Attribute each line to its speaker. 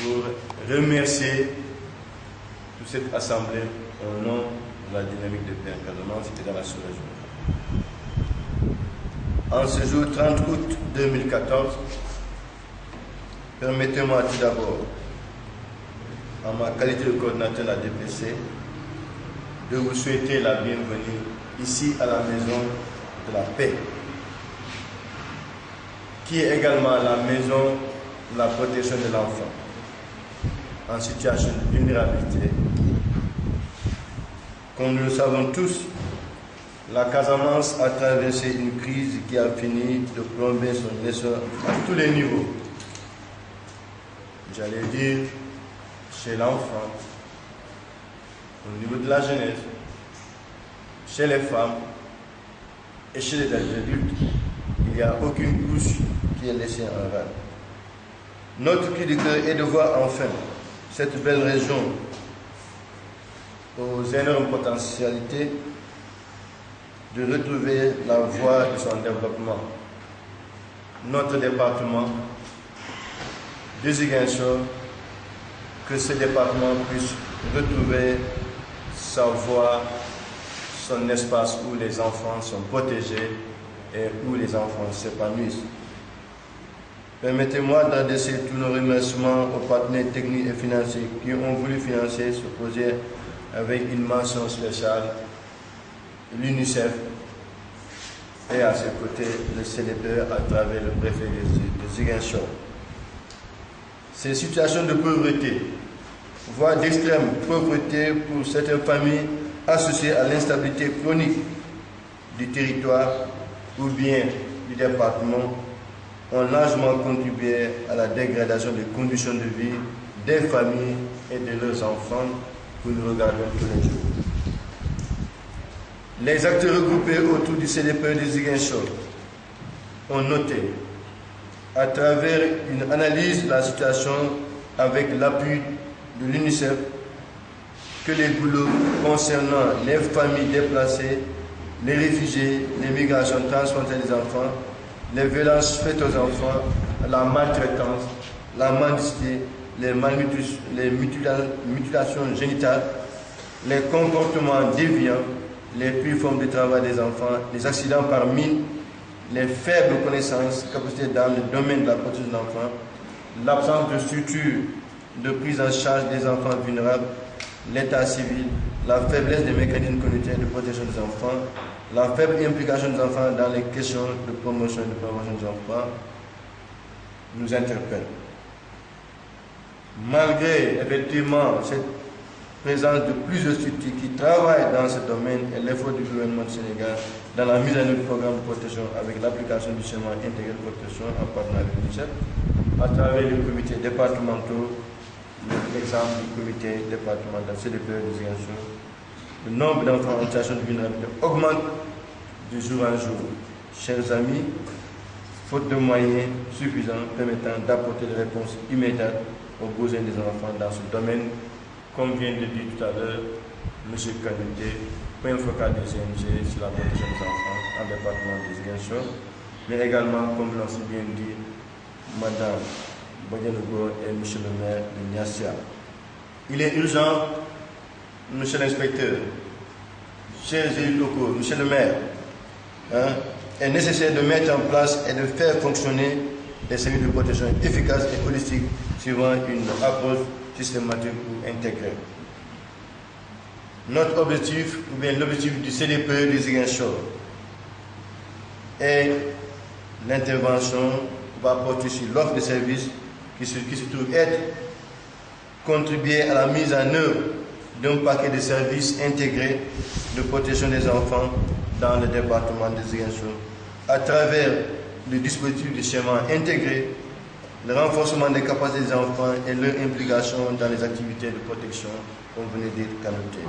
Speaker 1: pour remercier toute cette assemblée au nom de la dynamique de paix en Casamance et dans la sous-région. En ce jour 30 août 2014, permettez-moi tout d'abord, en ma qualité de coordinateur de la DPC, de vous souhaiter la bienvenue ici à la Maison de la Paix, qui est également la maison de la protection de l'enfant en situation de vulnérabilité. Comme nous le savons tous, la Casamance a traversé une crise qui a fini de plomber son essor à tous les niveaux. J'allais dire chez l'enfant, au niveau de la jeunesse, chez les femmes et chez les adultes. Il n'y a aucune couche qui est laissée en rade. Notre cri de cœur est de voir enfin cette belle région aux énormes potentialités de retrouver la voie de son développement. Notre département de Ziguinchor, que ce département puisse retrouver sa voie, son espace où les enfants sont protégés et où les enfants s'épanouissent. Permettez-moi d'adresser tous nos remerciements aux partenaires techniques et financiers qui ont voulu financer ce projet avec une mention spéciale, l'UNICEF et à ses côtés le CDPE à travers le préfet de Ziguinchor. Ces situations de pauvreté, voire d'extrême pauvreté pour certaines familles associées à l'instabilité chronique du territoire ou bien du département, ont largement contribué à la dégradation des conditions de vie des familles et de leurs enfants que nous regardons tous les jours. Les acteurs regroupés autour du CDPE de Ziguinchor ont noté, à travers une analyse de la situation avec l'appui de l'UNICEF, que les boulots concernant les familles déplacées, les réfugiés, les migrations transfrontalières des enfants, les violences faites aux enfants, la maltraitance, la mendicité, les mutilations génitales, les comportements déviants, les pires formes de travail des enfants, les accidents par mine, les faibles connaissances, capacités dans le domaine de la protection de l'enfant, l'absence de structures de prise en charge des enfants vulnérables, l'état civil, la faiblesse des mécanismes communautaires de protection des enfants, la faible implication des enfants dans les questions de promotion et de prévention des enfants nous interpellent. Malgré effectivement cette présence de plusieurs structures qui travaillent dans ce domaine et l'effort du gouvernement du Sénégal dans la mise en œuvre du programme de protection avec l'application du schéma intégré de protection en partenariat avec l'UNICEF, à travers les comités départementaux, l'exemple du comité départemental CDPE de Ziguinchor, le nombre d'enfants en situation de vulnérabilité augmente de jour en jour. Chers amis, faute de moyens suffisants permettant d'apporter des réponses immédiates aux besoins des enfants dans ce domaine, comme vient de dire tout à l'heure M. Kanouté, point focal des CNG sur la protection des enfants en département de Ziguinchor, mais également, comme l'ont si bien dit Mme Bodianogo et M. le maire de Niassia. Il est urgent, Monsieur l'inspecteur, chers élus locaux, Monsieur le maire, est nécessaire de mettre en place et de faire fonctionner des services de protection efficaces et holistiques suivant une approche systématique ou intégrée. Notre objectif, ou bien l'objectif du CDPE de Ziguinchor, est l'intervention va porter sur l'offre de services qui se trouve être contribuer à la mise en œuvre d'un paquet de services intégrés de protection des enfants dans le département de Ziguinchor, à travers le dispositif de schéma intégré, le renforcement des capacités des enfants et leur implication dans les activités de protection, comme venez de dire Kanouté.